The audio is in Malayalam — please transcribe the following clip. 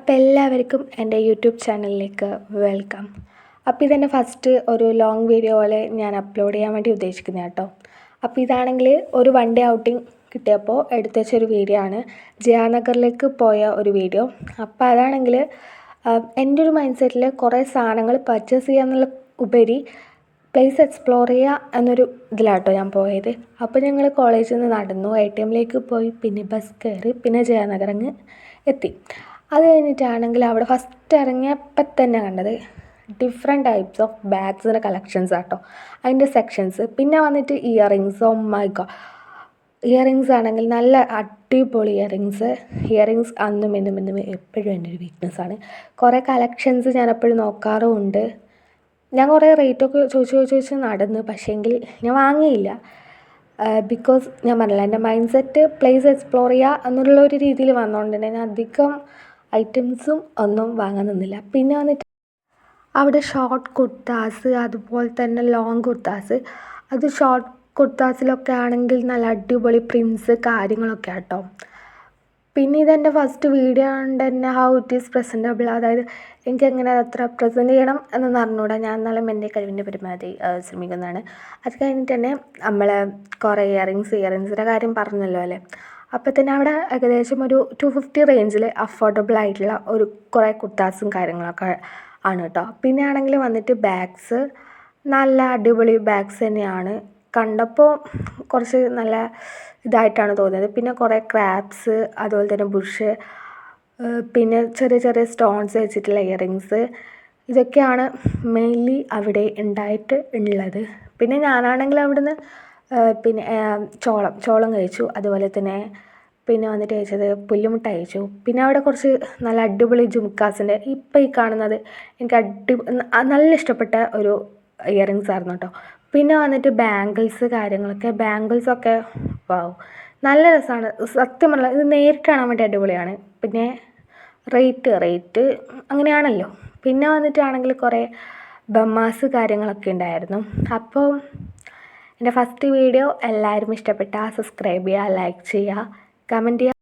അപ്പോൾ എല്ലാവർക്കും എൻ്റെ യൂട്യൂബ് ചാനലിലേക്ക് വെൽക്കം. അപ്പോൾ ഇതെൻ്റെ ഫസ്റ്റ് ഒരു ലോങ് വീഡിയോ പോലെ ഞാൻ അപ്ലോഡ് ചെയ്യാൻ വേണ്ടി ഉദ്ദേശിക്കുന്നത് കേട്ടോ. അപ്പോൾ ഇതാണെങ്കിൽ ഒരു വൺ ഡേ ഔട്ടിങ് കിട്ടിയപ്പോൾ എടുത്തു വെച്ചൊരു വീഡിയോ ആണ്, ജയാനഗറിലേക്ക് പോയ ഒരു വീഡിയോ. അപ്പോൾ അതാണെങ്കിൽ എൻ്റെ ഒരു മൈൻഡ് സെറ്റിൽ കുറേ സാധനങ്ങൾ പർച്ചേസ് ചെയ്യാന്നുള്ള ഉപരി പ്ലേസ് എക്സ്പ്ലോർ ചെയ്യുക എന്നൊരു ഇതിലാട്ടോ ഞാൻ പോയത്. അപ്പോൾ ഞങ്ങൾ കോളേജിൽ നിന്ന് നടന്നു ATMലേക്ക് പോയി, പിന്നെ ബസ് കയറി, പിന്നെ ജയാനഗർ അങ്ങ് എത്തി. അത് കഴിഞ്ഞിട്ടാണെങ്കിൽ അവിടെ ഫസ്റ്റ് ഇറങ്ങിയപ്പോൾ തന്നെ കണ്ടത് ഡിഫറെൻറ്റ് ടൈപ്സ് ഓഫ് ബാഗ്സിൻ്റെ കളക്ഷൻസ് ആട്ടോ, അതിൻ്റെ സെക്ഷൻസ്. പിന്നെ വന്നിട്ട് ഇയറിങ്സ്, മൈ ഗോഡ്, ഇയറിങ്സ് ആണെങ്കിൽ നല്ല അടിപൊളി ഇയറിങ്സ് അന്നും ഇന്നും എപ്പോഴും എൻ്റെ ഒരു വീക്ക്നെസ്സാണ്. കുറേ കളക്ഷൻസ് ഞാൻ എപ്പോഴും നോക്കാറുമുണ്ട്. ഞാൻ കുറേ റേറ്റൊക്കെ ചോദിച്ച് നടന്നു, പക്ഷേങ്കിൽ ഞാൻ വാങ്ങിയില്ല. ബിക്കോസ് ഞാൻ പറഞ്ഞില്ല, എൻ്റെ മൈൻഡ് സെറ്റ് പ്ലേസ് എക്സ്പ്ലോർ ചെയ്യുക എന്നുള്ളൊരു രീതിയിൽ വന്നതുകൊണ്ട് തന്നെ ഞാൻ അധികം ഐറ്റംസും ഒന്നും വാങ്ങാൻ നിന്നില്ല. പിന്നെ വന്നിട്ട് അവിടെ ഷോർട്ട് കുർത്താസ്, അതുപോലെ തന്നെ ലോങ് കുർത്താസ്. അത് ഷോർട്ട് കുർത്താസിലൊക്കെ ആണെങ്കിൽ നല്ല അടിപൊളി പ്രിൻസ് കാര്യങ്ങളൊക്കെ ആട്ടോ. പിന്നെ ഇതെൻ്റെ ഫസ്റ്റ് വീഡിയോ കൊണ്ട് തന്നെ ഹൗ ഇറ്റ് ഈസ് പ്രസൻറ്റബിൾ, അതായത് എനിക്കെങ്ങനെ അത്ര പ്രസൻറ്റ് ചെയ്യണം എന്നൊന്നും അറിഞ്ഞൂടാ. ഞാൻ എന്നാലും എൻ്റെ കഴിവിൻ്റെ പരമാവധി ശ്രമിക്കുന്നതാണ്. അത് കഴിഞ്ഞിട്ട് തന്നെ നമ്മൾ കുറേ ഇയറിങ്സിൻ്റെ കാര്യം പറഞ്ഞല്ലോ അല്ലേ. അപ്പോൾ തന്നെ അവിടെ ഏകദേശം ഒരു 250 റേഞ്ചിൽ അഫോർഡബിൾ ആയിട്ടുള്ള ഒരു കുറേ കുർത്താസും കാര്യങ്ങളൊക്കെ ആണ് കേട്ടോ. പിന്നെ ആണെങ്കിൽ വന്നിട്ട് ബാഗ്സ്, നല്ല അടിപൊളി ബാഗ്സ് തന്നെയാണ്. കണ്ടപ്പോൾ കുറച്ച് നല്ല ഇതായിട്ടാണ് തോന്നിയത്. പിന്നെ കുറേ ക്രാബ്സ്, അതുപോലെ തന്നെ ബുഷ്, പിന്നെ ചെറിയ ചെറിയ സ്റ്റോൺസ് വെച്ചിട്ടുള്ള ഇയറിങ്സ്, ഇതൊക്കെയാണ് മെയിൻലി അവിടെ ഉണ്ടായിട്ട് ഉള്ളത്. പിന്നെ ഞാനാണെങ്കിൽ അവിടുന്ന് പിന്നെ ചോളം കഴിച്ചു. അതുപോലെ തന്നെ പിന്നെ വന്നിട്ട് കഴിച്ചത് പുല്ലുമുട്ട കഴിച്ചു. പിന്നെ അവിടെ കുറച്ച് നല്ല അടിപൊളി ജുംക്കാസിൻ്റെ, ഇപ്പോൾ ഈ കാണുന്നത് എനിക്ക് നല്ല ഇഷ്ടപ്പെട്ട ഒരു ഇയറിങ്സ് ആയിരുന്നു കേട്ടോ. പിന്നെ വന്നിട്ട് ബാംഗിൾസൊക്കെ വാവ്, നല്ല രസമാണ് സത്യം പറഞ്ഞാൽ. ഇത് നേരിട്ട് കാണാൻ വേണ്ടി അടിപൊളിയാണ്. പിന്നെ റേറ്റ് അങ്ങനെയാണല്ലോ. പിന്നെ വന്നിട്ടാണെങ്കിൽ കുറേ ബമ്മാസ് കാര്യങ്ങളൊക്കെ ഉണ്ടായിരുന്നു. അപ്പോൾ എൻ്റെ ഫസ്റ്റ് വീഡിയോ എല്ലാവരും ഇഷ്ടപ്പെട്ടാൽ സബ്സ്ക്രൈബ് ചെയ്യുക, ലൈക്ക് ചെയ്യുക, കമൻറ്റ് ചെയ്യുക.